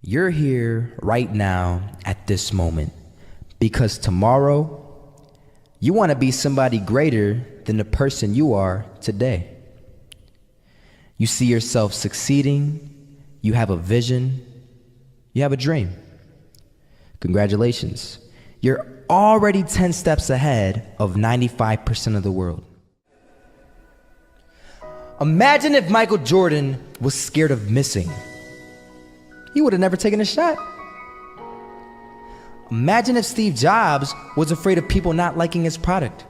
You're here right now at this moment because tomorrow you want to be somebody greater than the person you are today. You see yourself succeeding, you have a vision, you have a dream. Congratulations. You're already 10 steps ahead of 95% of the world. Imagine if Michael Jordan was scared of missing. He would have never taken a shot. Imagine if Steve Jobs was afraid of people not liking his product.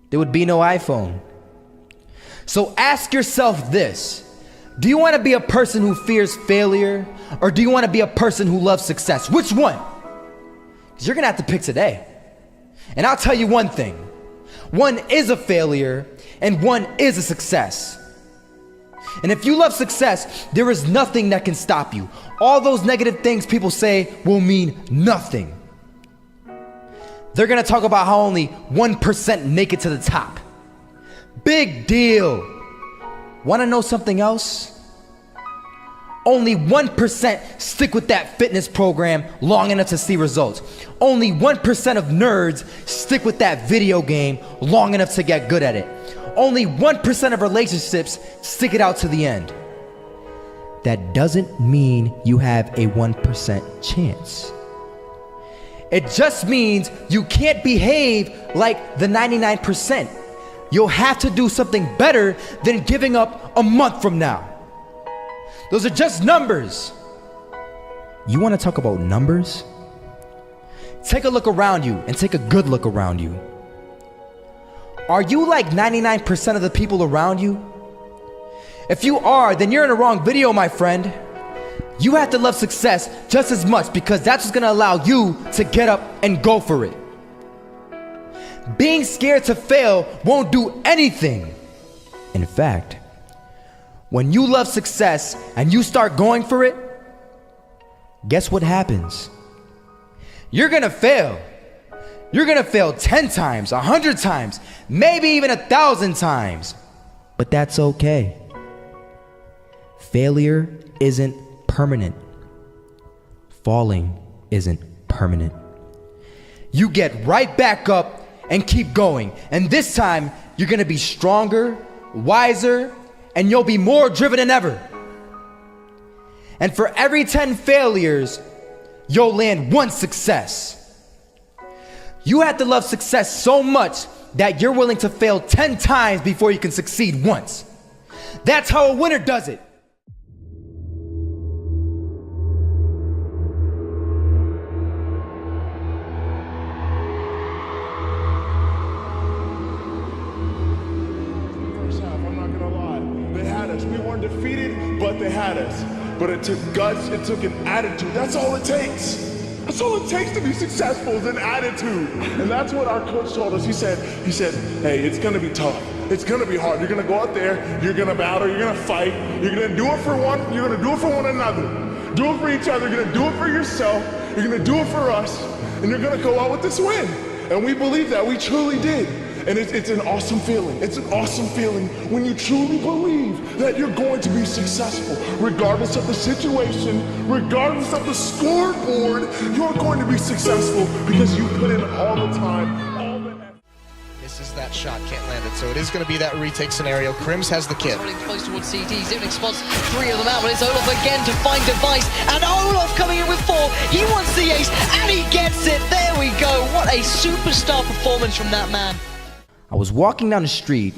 There would be no iPhone. So ask yourself this: do you want to be a person who fears failure, or do you want to be a person who loves success? Which one? Because you're gonna have to pick today. And I'll tell you one thing: one is a failure and one is a success. And if you love success, there is nothing that can stop you. All those negative things people say will mean nothing. They're gonna talk about how only 1% make it to the top. Big deal. Wanna know something else? Only 1% stick with that fitness program long enough to see results. Only 1% of nerds stick with that video game long enough to get good at it. Only 1% of relationships stick it out to the end. That doesn't mean you have a 1% chance. It just means you can't behave like the 99%. You'll have to do something better than giving up a month from now. Those are just numbers. You want to talk about numbers? Take a look around you and take a good look around you. Are you like 99% of the people around you? If you are, then you're in the wrong video, my friend. You have to love success just as much because that's what's gonna allow you to get up and go for it. Being scared to fail won't do anything. In fact, when you love success and you start going for it, guess what happens? You're gonna fail. You're gonna fail 10 times, 100 times, maybe even 1,000 times. But that's okay. Failure isn't permanent. Falling isn't permanent. You get right back up and keep going. And this time, you're gonna be stronger, wiser, and you'll be more driven than ever. And for every 10 failures, you'll land one success. You have to love success so much that you're willing to fail 10 times before you can succeed once. That's how a winner does it. First half, I'm not gonna lie. They had us. We weren't defeated, but they had us. But it took guts, it took an attitude. That's all it takes. That's all it takes to be successful is an attitude. And that's what our coach told us. He said, hey, it's gonna be tough. It's gonna be hard. You're gonna go out there, you're gonna battle, you're gonna fight, you're gonna do it for one, you're gonna do it for one another. Do it for each other, you're gonna do it for yourself, you're gonna do it for us, and you're gonna go out with this win. And we believe that, we truly did. And it's an awesome feeling. It's an awesome feeling when you truly believe that you're going to be successful. Regardless of the situation, regardless of the scoreboard, you're going to be successful because you put in all the time, all the effort. Misses that shot, can't land it. So it is going to be that retake scenario. Crims has the kid. Running close towards CT, Zivnik spots 3 of them out, but it's Olaf again to find Device, and Olaf coming in with 4. He wants the ace, and he gets it. There we go. What a superstar performance from that man. I was walking down the street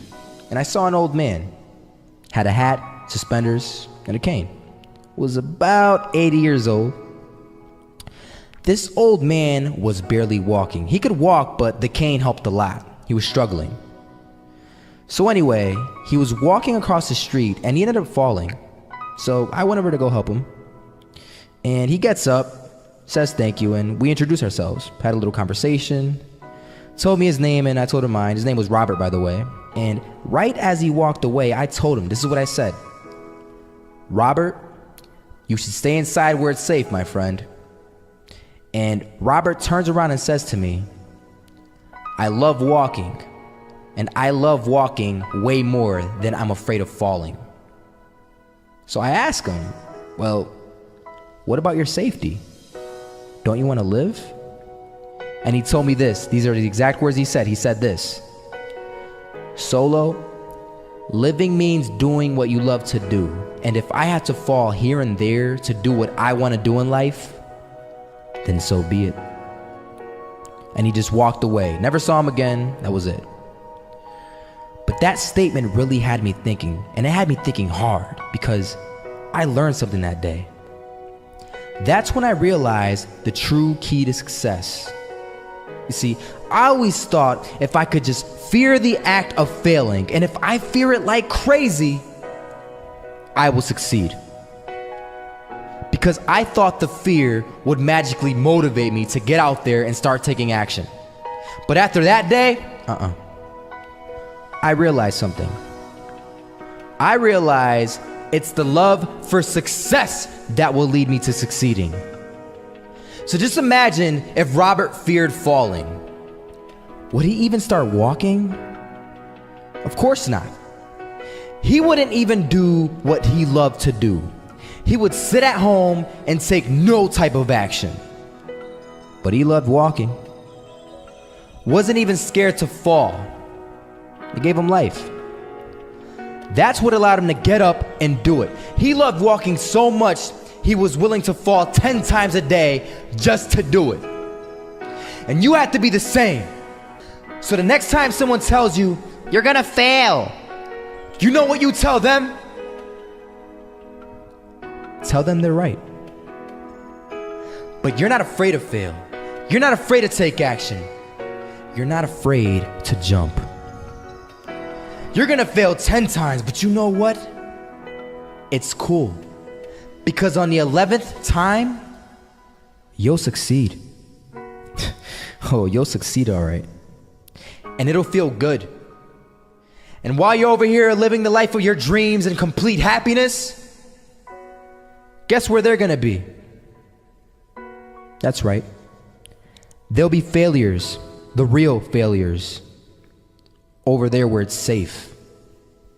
and I saw an old man. Had a hat, suspenders, and a cane. Was about 80 years old. This old man was barely walking. He could walk, but the cane helped a lot. He was struggling. So anyway, he was walking across the street and he ended up falling. So I went over to go help him. And he gets up, says thank you, and we introduced ourselves. Had a little conversation. Told me his name and I told him mine. His name was Robert, by the way. And right as he walked away, I told him, this is what I said. Robert, you should stay inside where it's safe, my friend. And Robert turns around and says to me, I love walking, and I love walking way more than I'm afraid of falling. So I ask him, well, what about your safety? Don't you want to live? And he told me this. These are the exact words he said. He said this: Solo, living means doing what you love to do. And if I had to fall here and there to do what I want to do in life, then so be it. And he just walked away. Never saw him again. That was it. But that statement really had me thinking, and it had me thinking hard, because I learned something that day. That's when I realized the true key to success. You see, I always thought if I could just fear the act of failing, and if I fear it like crazy, I will succeed. Because I thought the fear would magically motivate me to get out there and start taking action. But after that day, I realized something. I realized it's the love for success that will lead me to succeeding. So just imagine if Robert feared falling. Would he even start walking? Of course not. He wouldn't even do what he loved to do. He would sit at home and take no type of action. But he loved walking. Wasn't even scared to fall. It gave him life. That's what allowed him to get up and do it. He loved walking so much, he was willing to fall 10 times a day just to do it. And you have to be the same. So the next time someone tells you, you're gonna fail, you know what you tell them? Tell them they're right. But you're not afraid to fail. You're not afraid to take action. You're not afraid to jump. You're gonna fail 10 times, but you know what? It's cool. Because on the 11th time, you'll succeed. Oh, you'll succeed, all right. And it'll feel good. And while you're over here living the life of your dreams and complete happiness, guess where they're gonna be? That's right. They'll be failures, the real failures. Over there where it's safe,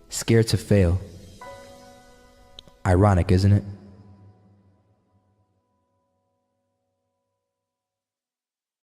scared to fail. Ironic, isn't it?